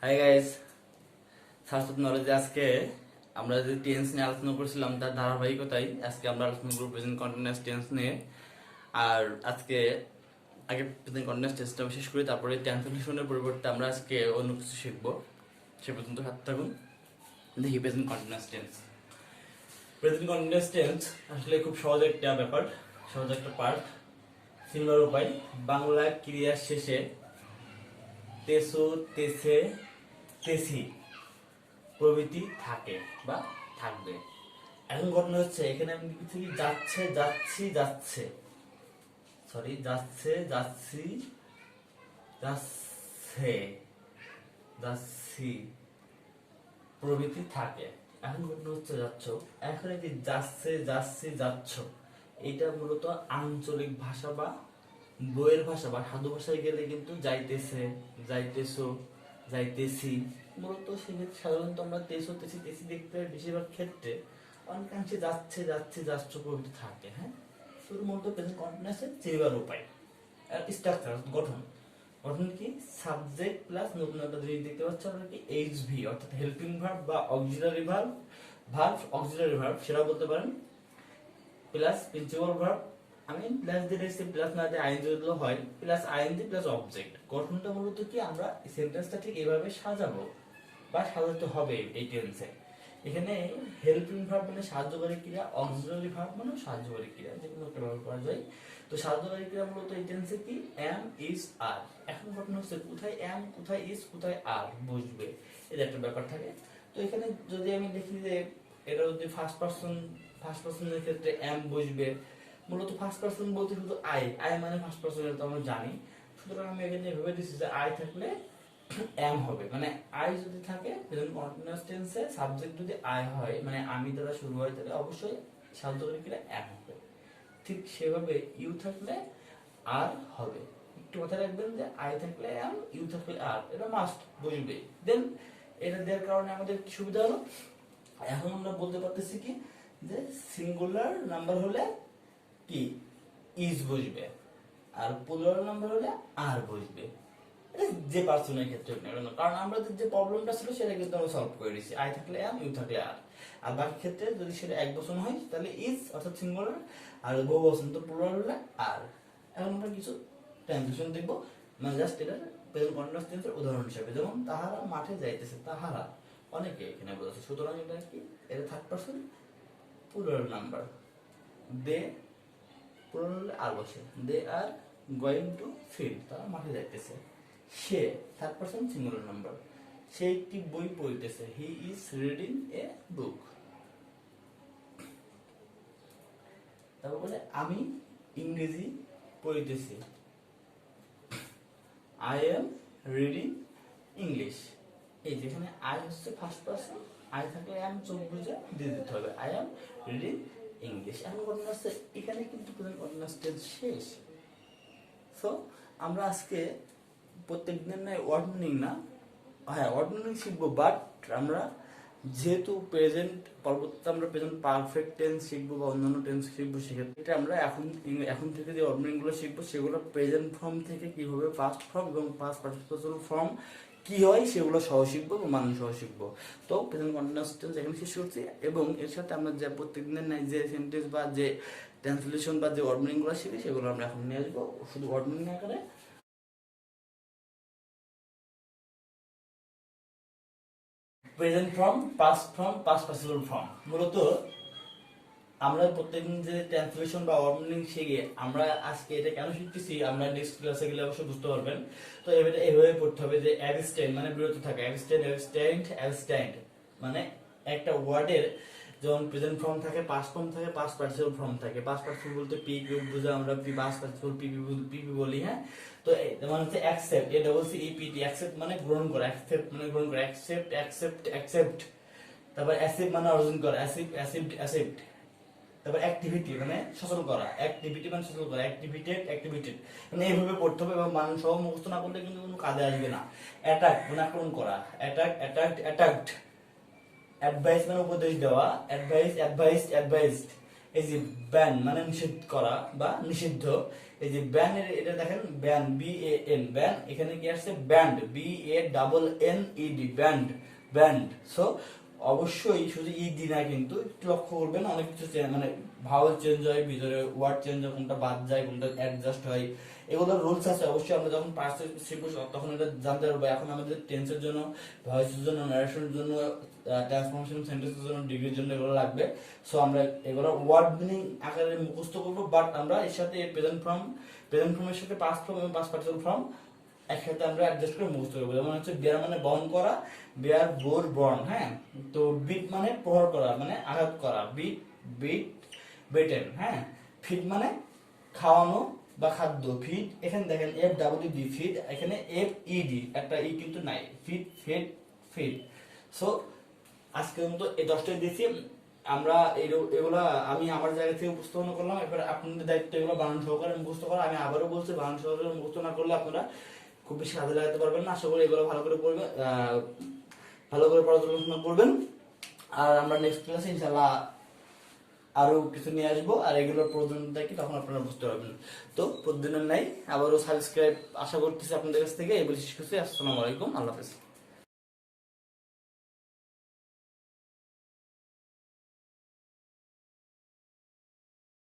Hi guys, first of নলেজে আজকে আমরা যে টেন্স নিয়ে আলোচনা করছিলাম তার ধারাবাহিকতায় আজকে আমরা আলোচনা করব প্রেজেন্ট কন্টিনিউয়াস টেন্স নিয়ে। আর আজকে আগে প্রেজেন্ট কন্টিনিউয়াস টেন্সটা শেষ করি, তারপরে ট্রান্সলেশনের পরিবর্তে আমরা আজকে অন্য কিছু শিখবো। সে পর্যন্ত হাত থাকুন। দেখি present continuous tense. Present continuous tense আসলে খুব সহজ একটা ব্যাপার, সহজ একটা পার্ট। সিঙ্গুলার উপায়, বাংলা ক্রিয়ার শেষে তেসো, তেসে, তেসি প্রভৃতি থাকে বা থাকবে। এখন ঘটনা হচ্ছে এখানে আমি লিখেছি যাচ্ছে, যাচ্ছি, যাচ্ছে, সরি যাচ্ছে, যাচ্ছি, যাচ্ছে, যাচ্ছি প্রভৃতি থাকে। এখন ঘটনা হচ্ছে যাচ্ছ। এখন এই যে যাচ্ছে, যাচ্ছি, যাচ্ছ, এটা মূলত আঞ্চলিক ভাষা বা বইয়ের ভাষা বা সাধু ভাষায় গেলে কিন্তু যাইতেছে, যাইতেছো, যাইতেছি। মূলত সেক্ষেত্রে সাধারণত আমরা তেসো, তেসি, তেসি দেখতে পাই বেশিরভাগ ক্ষেত্রে। অনেকাংশে যাচ্ছে, যাচ্ছে, যাচ্ছ প্রভৃতি থাকে। হ্যাঁ, শুধু মূলত প্রেজেন্ট কন্টিনিউয়াসের চিনবার উপায় আর স্ট্রাকচার, গঠন। গঠন কি? সাবজেক্ট প্লাস নতুন একটা জিনিস দেখতে পাচ্ছ আমরা কি, এইচভি অর্থাৎ হেল্পিং ভার্ব বা অক্সিলারি ভার্ব, অক্সিলারি ভার্ব সেটা বলতে পারেন, প্লাস প্রিন্সিপাল ভার্ব। আমি প্লাস দিয়ে রেখেছি, প্লাস না দিয়ে আইএনজি দিলেও হয়, প্লাস আইএনজি প্লাস অবজেক্ট। গঠনটা মূলত কি, আমরা সেন্টেন্সটা ঠিক এইভাবে সাজাবো বা সাজাতে হবে এই টেন্সে। এখানে হেল্পিং ভার্ব মানে সাহায্যকারী ক্রিয়া, অক্সিলারি ভার্ব মানে সাহায্যকারী ক্রিয়া, যেগুলো একটা ব্যবহার করা যায়। তো সাহায্যকারী ক্রিয়া মূলত এই টেন্সে কি, এম, ইজ, আর। এখন ঘটনা হচ্ছে কোথায় এম, কোথায় ইজ, কোথায় আর বসবে, এটা একটা ব্যাপার থাকে। তো এখানে যদি আমি দেখি যে এটা যদি ফার্স্ট পারসনের ক্ষেত্রে এম বসবে, মূলত ফার্স্ট পারসন বলতে শুধু আই, আই মানে ফার্স্ট পারসন, এটা তো আমরা জানি। সুতরাং আমি এখানে ভেবে দিচ্ছি যে আই থাকলে এম হবে, মানে আই যদি থাকে প্রেজেন্ট কন্টিনিউয়াস টেন্সে সাবজেক্ট যদি আই হয়, মানে আমি দ্বারা শুরু হয়, তাহলে অবশ্যই সাহায্যকারী ক্রিয়া এম হবে। ঠিক সেভাবে ইউ থাকলে আর হবে। একটু মাথায় রাখবেন যে আই থাকলে এম, ইউ থাকলে আর, এটা মাস্ট বুঝবে। দেন এটা দেওয়ার কারণে আমাদের কি সুবিধা হলো, এখন আমরা বলতে পারতেছি কি যে সিঙ্গুলার নাম্বার হলে কি ইজ বসবে, আর প্লুরাল নাম্বার হলে আর বসবে। যে পার্সনের ক্ষেত্রে কারণ আমাদের যে প্রবলেমটা ছিল সেটা কিন্তু আমরা সলভ করে দিয়েছি, আই থাকলে এম, ইউ থাকলে আর। আর বাকি ক্ষেত্রে যদি সেটা এক বচন হয় তাহলে ইজ অর্থাৎ সিঙ্গুলার, আর বহু বচন তো প্লুরাল হলে আর। এখন আমরা কিছু ট্রানজিশন দেখবো, মানে জাস্ট এটা প্রেজেন্ট কন্টিনিউয়াস টেন্সের উদাহরণ হিসেবে। যেমন তাহারা মাঠে যাইতেছে, তাহারা অনেকে এখানে বোঝাচ্ছে, সুতরাং এটা কি, এটা থার্ড পারসন প্লুরাল নাম্বার। দে প্লুরাল আর বসে, দে আর গোয়িং টু ফিল্ড, তারা মাঠে যাইতেছে। সে থার্ড পারসন সিঙ্গুলার নাম্বার, সে একটি বই পড়িতেছে, হি ইজ রিডিং এ বুক। তারপর বলে আমি ইংরেজি পড়িতেছি, আই এম রিডিং ইংলিশ। এই যেখানে আই হচ্ছে ফার্স্ট পারসন, আই থাকলে এম চোখ বুঝে দিয়ে দিতে হবে, আই এম রিডিং ইংলিশ। এখন ঘটনা হচ্ছে এখানে কিন্তু প্রেজেন্ট কন্টিনিউয়াস টেন্স শেষ। সো আমরা আজকে প্রত্যেক দিনের নয় ওয়ার্ড মিনিং না, হ্যাঁ ওয়ার্ড মিনিং শিখবো, বাট আমরা যেহেতু প্রেজেন্ট পরবর্তীতে আমরা প্রেজেন্ট পারফেক্ট টেন্স শিখবো বা অন্যান্য টেন্স শিখবো, সেক্ষেত্রে আমরা এখন থেকে যে ওয়ার্ড মিনিং গুলো শিখবো সেগুলো প্রেজেন্ট ফর্ম থেকে কিভাবে পাস্ট ফর্ম এবং পাস্ট পার্টিসিপেশন ফর্ম কি হয় সেগুলো সহ শিখবো এবং মান সহ শিখবো। তো প্রেজেন্ট কন্টিনিউয়াস টেন্স এখানে শেষ করছি, এবং এর সাথে আমরা যে প্রত্যেকদিনের নাই যে সেন্টেন্স বা যে ট্রান্সলেশন বা যে ওয়ার্ড মিনিং গুলো শিখি সেগুলো আমরা এখন নিয়ে আসবো শুধু ওয়ার্ড মিনিং আকারে। Present form, past participle form. মূলত আমরা প্রত্যেকদিন যে ট্রান্সলেশন বা ওয়ার্ড মিনিং শিখি, আমরা আজকে এটা কেন শিখতেছি আমরা নেক্সট ক্লাসে গেলে অবশ্যই বুঝতে পারবেন। তো এটা এভাবে পড়তে হবে যে অ্যাবস্টেন্ট মানে বিরত থাকা, অ্যাবস্ট্যান্ট মানে একটা ওয়ার্ডের যেমন প্রেজেন্ট ফর্ম থাকে, পাস্ট ফর্ম থাকে, পাস্ট পার্টিসিপল ফর্ম থাকে। পাস্ট পার্টিসিপল বলতে পি কিউ বুঝে আমরা পাস্ট পার্টিসিপল পিপি বলি। হ্যাঁ, তো যেমন হচ্ছে অ্যাকসেপ্ট, এটা বলছে ইপিটি, অ্যাকসেপ্ট মানে গ্রহণ করা, অ্যাকসেপ্ট মানে গ্রহণ করা, অ্যাকসেপ্ট। তারপর অ্যাসিভ মানে অর্জন করা, অ্যাসিপ্ট। তারপর অ্যাক্টিভিটি মানে সচল করা, অ্যাক্টিভিটি মানে সচল করা, অ্যাক্টিভিটেড মানে এইভাবে পড়তে হবে, এবং মানুষ সহ মুখস্থ না করলে কিন্তু কোনো কাজে আসবে না। অ্যাটাক মানে আক্রমণ করা, অ্যাটাকড। অ্যাডভাইস মানে উপদেশ দেওয়া, অ্যাডভাইসড। এই যে ব্যান মানে নিষেধ করা বা নিষিদ্ধ, এই যে ব্যান এর এটা দেখেন ব্যান BAN ব্যান, এখানে কি আসছে band BANNED band band. So অবশ্যই শুধু ইডি না, কিন্তু একটু লক্ষ্য করবেন অনেক কিছু মানে ভাওয়াল চেঞ্জ হয়, ভিতরে ওয়ার্ড চেঞ্জ হয়, কোনটা বাদ যায় কোনটা অ্যাডজাস্ট হয়, এগুলো রুলস আছে। অবশ্যই আমরা যখন পার্সেন্ট শিখবো তখন এটা জানতে পারবো। এখন আমাদের টেন্সের জন্য, ভয়েসের জন্য, নারেশনের জন্য, ট্রান্সফরমেশন সেন্টেন্সের জন্য, ডিগ্রির জন্য এগুলো লাগবে। সো আমরা এগুলো ওয়ার্ড মিনিং আকারে মুখস্থ করবো, বাট আমরা এর সাথে প্রেজেন্ট ফর্মের সাথে পাস্ট ফর্ম এবং পাস্ট পার্টিসিপল ফর্ম একসাথে আমরা অ্যাডজাস্ট করে মুখস্থ করবো। যেমন হচ্ছে বেয়ার মানে বহন করা, বেয়ার বোর বর্ন, হ্যাঁ। তো বিট মানে প্রহার করা মানে আঘাত করা, বিট বেটেন, হ্যাঁ। ফিড মানে খাওয়ানো বা খাদ্য, ফিড এখানে দেখেন FWD ফিড, এখানে FED একটা ই কিন্তু নাই, ফিড ফিড ফিড। সো আজকের মতো এই 10টাই দিয়েছি আমরা, এগুলা আমি আমার জায়গা থেকে উপস্থাপন করলাম। এবার আপনাদের দায়িত্ব এগুলো বানান সহকারে মুখস্থ করা। আমি আবারও বলছি, বানান সহকারে মুখস্থ না করলে আপনারা খুব বেশি কাজে লাগাতে পারবেন না। আশা করি এগুলো ভালো করে পড়বেন, ভালো করে পড়াশোনা করবেন। আর আমরা নেক্সট ক্লাসে ইনশাআল্লাহ আরো কিছু নিয়ে আসবো, আর এগুলোর প্রয়োজনটা কি তখন আপনারা বুঝতে পারবেন। তো প্রতিদিনের নাই আবারও সাবস্ক্রাইব আশা করতেছি আপনাদের কাছ থেকে। এই বলে শেষ করছি। আসসালামু আলাইকুম, আল্লাহ হাফেজ।